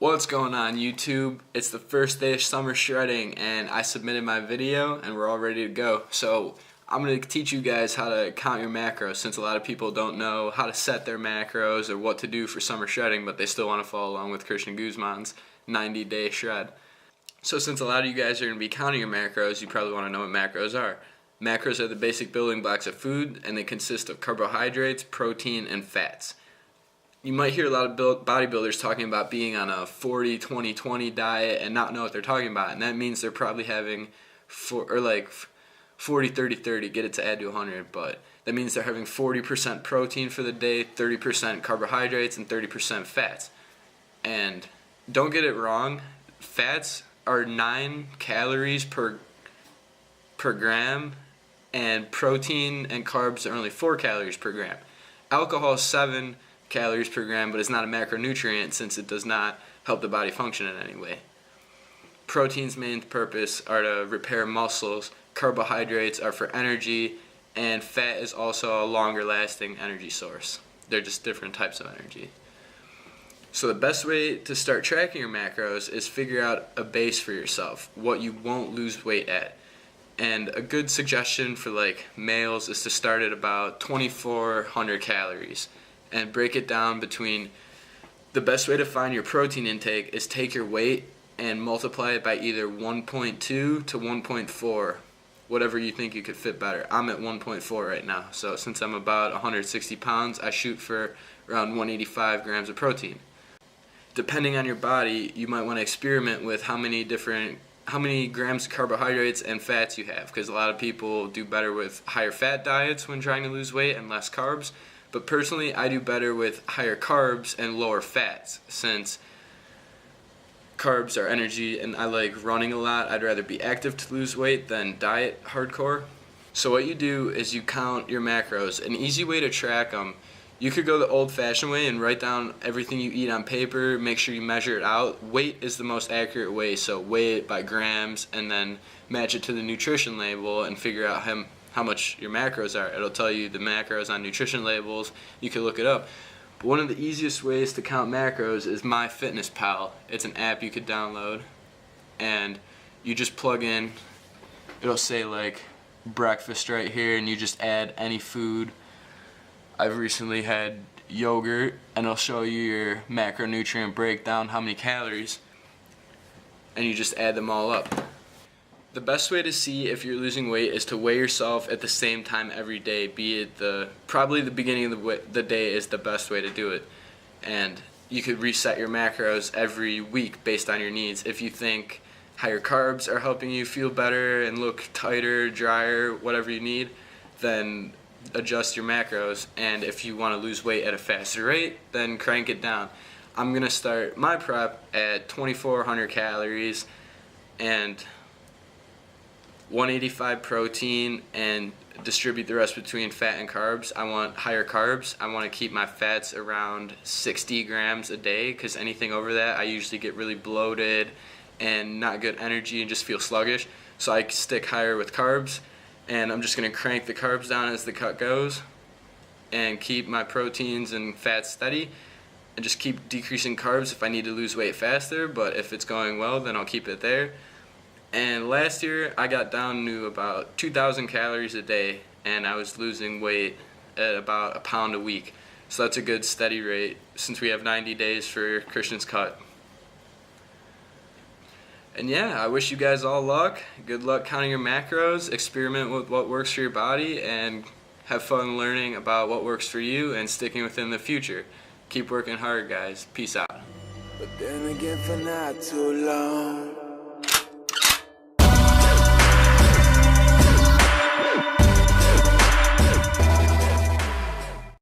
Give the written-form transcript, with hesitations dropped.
What's going on YouTube? It's the first day of summer shredding and I submitted my video and we're all ready to go. So I'm going to teach you guys how to count your macros, since a lot of people don't know how to set their macros or what to do for summer shredding, but they still want to follow along with Christian Guzman's 90-day shred. So since a lot of you guys are going to be counting your macros, you probably want to know what macros are. Macros are the basic building blocks of food, and they consist of carbohydrates, protein, and fats. You might hear a lot of bodybuilders talking about being on a 40-20-20 diet and not know what they're talking about, and that means they're probably having 40-30-30, get it to add to 100, but that means they're having 40% protein for the day, 30% carbohydrates, and 30% fats. And don't get it wrong, fats are 9 calories per gram, and protein and carbs are only 4 calories per gram. Alcohol is 7 calories per gram, but it's not a macronutrient since it does not help the body function in any way. Protein's main purpose are to repair muscles, carbohydrates are for energy, and fat is also a longer lasting energy source. They're just different types of energy. So the best way to start tracking your macros is figure out a base for yourself, what you won't lose weight at. And a good suggestion for males is to start at about 2,400 calories. And break it down between, the best way to find your protein intake is take your weight and multiply it by either 1.2 to 1.4, whatever you think you could fit better. I'm at 1.4 right now, so since I'm about 160 pounds, I shoot for around 185 grams of protein. Depending on your body, you might want to experiment with how many grams of carbohydrates and fats you have, because a lot of people do better with higher fat diets when trying to lose weight and less carbs. But personally, I do better with higher carbs and lower fats, since carbs are energy and I like running a lot. I'd rather be active to lose weight than diet hardcore. So what you do is you count your macros. An easy way to track them, you could go the old-fashioned way and write down everything you eat on paper, make sure you measure it out. Weight is the most accurate way, so weigh it by grams and then match it to the nutrition label and figure out how much your macros are. It'll tell you the macros on nutrition labels. You can look it up. But one of the easiest ways to count macros is MyFitnessPal. It's an app you could download, and you just plug in, it'll say breakfast right here, and you just add any food. I've recently had yogurt, and it'll show you your macronutrient breakdown, how many calories, and you just add them all up. The best way to see if you're losing weight is to weigh yourself at the same time every day, be it probably the beginning of the day is the best way to do it. And you could reset your macros every week based on your needs. If you think higher carbs are helping you feel better and look tighter, drier, whatever you need, then adjust your macros. And if you want to lose weight at a faster rate, then crank it down. I'm going to start my prep at 2,400 calories and 185 protein, and distribute the rest between fat and carbs. I want higher carbs. I want to keep my fats around 60 grams a day, because anything over that I usually get really bloated and not good energy and just feel sluggish. So I stick higher with carbs, and I'm just going to crank the carbs down as the cut goes and keep my proteins and fats steady, and just keep decreasing carbs if I need to lose weight faster, but if it's going well, then I'll keep it there. And last year I got down to about 2,000 calories a day, and I was losing weight at about a pound a week. So that's a good steady rate since we have 90 days for Christian's cut. And yeah, I wish you guys all luck. Good luck counting your macros, experiment with what works for your body, and have fun learning about what works for you and sticking within the future. Keep working hard, guys. Peace out. But then again, for not too long.